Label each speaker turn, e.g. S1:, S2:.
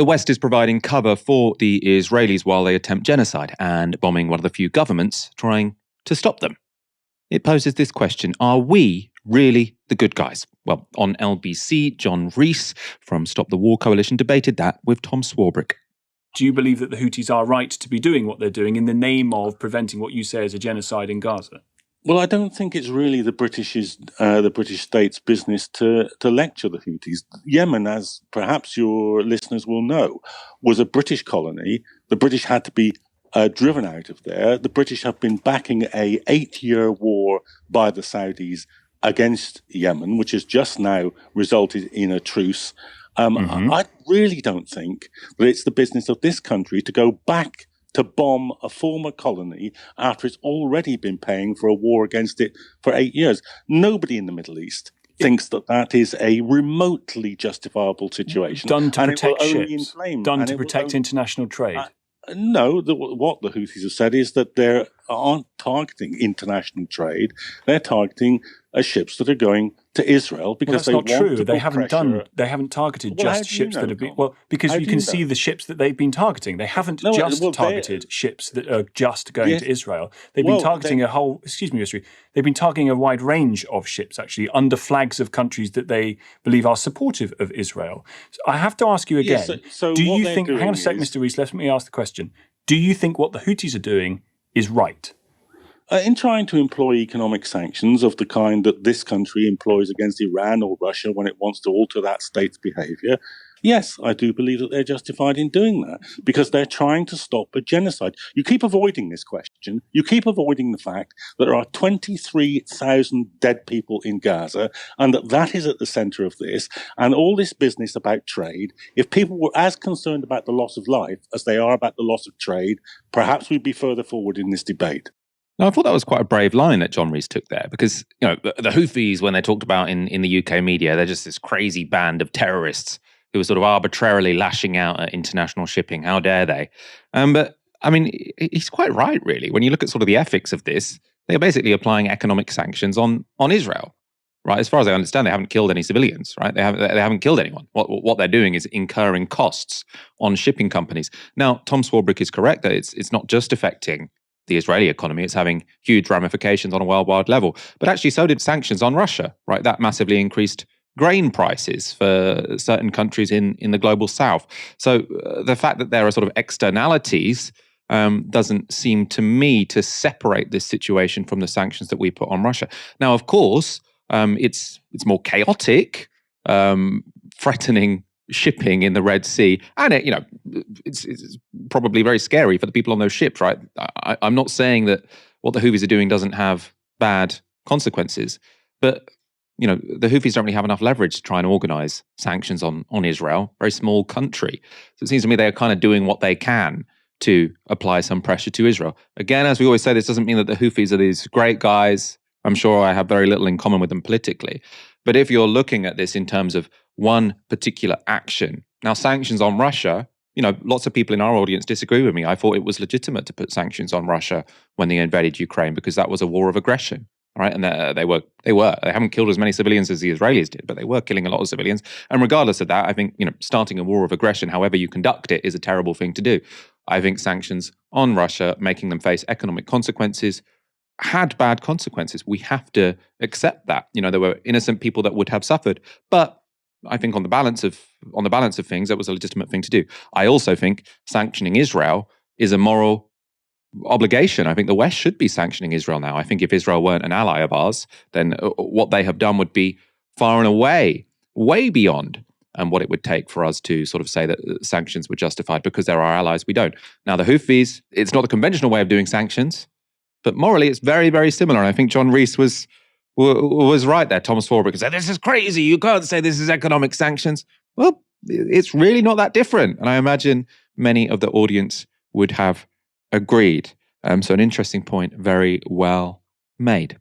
S1: the West is providing cover for the Israelis while they attempt genocide and bombing one of the few governments trying to stop them. It poses this question: are we really the good guys? Well, on LBC, John Rees from Stop the War Coalition debated that with Tom Swarbrick.
S2: Do you believe that the Houthis are right to be doing what they're doing in the name of preventing what you say is a genocide in Gaza?
S3: Well, I don't think it's really the British state's business to lecture the Houthis. Yemen, as perhaps your listeners will know, was a British colony. The British had to be driven out of there. The British have been backing a 8-year war by the Saudis against Yemen, which has just now resulted in a truce. I really don't think that it's the business of this country to go back to bomb a former colony after it's already been paying for a war against it for 8 years. Nobody in the Middle East thinks that that is a remotely justifiable situation.
S2: Done to protect ships. Done to protect international trade.
S3: No, what the Houthis have said is that they aren't targeting international trade. They're targeting ships that are going to Israel because
S2: that's
S3: they
S2: not
S3: want
S2: true.
S3: to
S2: They haven't targeted
S3: Well,
S2: just ships that have been. Well, because you can see the ships that they've been targeting. They haven't targeted ships that are just going to Israel. They've been targeting a whole. Excuse me, Mr. They've been targeting a wide range of ships actually under flags of countries that they believe are supportive of Israel. So I have to ask you again. Do you think? Hang on a sec, Mr. Rees. Let me ask the question. Do you think what the Houthis are doing is right?
S3: In trying to employ economic sanctions of the kind that this country employs against Iran or Russia when it wants to alter that state's behavior, yes, I do believe that they're justified in doing that because they're trying to stop a genocide. You keep avoiding this question. You keep avoiding the fact that there are 23,000 dead people in Gaza and that is at the center of this. And all this business about trade, if people were as concerned about the loss of life as they are about the loss of trade, perhaps we'd be further forward in this debate.
S1: Now, I thought that was quite a brave line that John Rees took there because, the Houthis, when they're talked about in the UK media, they're just this crazy band of terrorists who are sort of arbitrarily lashing out at international shipping. How dare they? But, I mean, he's quite right, really. When you look at sort of the ethics of this, they're basically applying economic sanctions on Israel, right? As far as I understand, they haven't killed any civilians, right? They haven't killed anyone. What they're doing is incurring costs on shipping companies. Now, Tom Swarbrick is correct that it's not just affecting the Israeli economy, it's having huge ramifications on a worldwide level. But actually, so did sanctions on Russia, right? That massively increased grain prices for certain countries in the global south. So the fact that there are sort of externalities doesn't seem to me to separate this situation from the sanctions that we put on Russia. Now, of course, it's more chaotic, threatening shipping in the Red Sea, and it's probably very scary for the people on those ships, right? I'm not saying that what the Houthis are doing doesn't have bad consequences, but the Houthis don't really have enough leverage to try and organize sanctions on Israel, very small country. So it seems to me they're kind of doing what they can to apply some pressure to Israel. Again, as we always say, this doesn't mean that the Houthis are these great guys. I'm sure I have very little in common with them politically. But if you're looking at this in terms of one particular action, now sanctions on Russia, lots of people in our audience disagree with me. I thought it was legitimate to put sanctions on Russia when they invaded Ukraine because that was a war of aggression, right? And they haven't killed as many civilians as the Israelis did, but they were killing a lot of civilians. And regardless of that, I think, starting a war of aggression, however you conduct it, is a terrible thing to do. I think sanctions on Russia, making them face economic consequences, had bad consequences. We have to accept that. There were innocent people that would have suffered, but I think on the balance of things, that was a legitimate thing to do. I also think sanctioning Israel is a moral obligation. I think the West should be sanctioning Israel now. I think if Israel weren't an ally of ours, then what they have done would be far and away, way beyond what it would take for us to sort of say that sanctions were justified because they're our allies. We don't. Now, the Houthis, it's not the conventional way of doing sanctions, but morally, it's very, very similar. And I think John Rees was right there. Thomas Swarbrick said, this is crazy. You can't say this is economic sanctions. Well, it's really not that different. And I imagine many of the audience would have agreed. So an interesting point, very well made.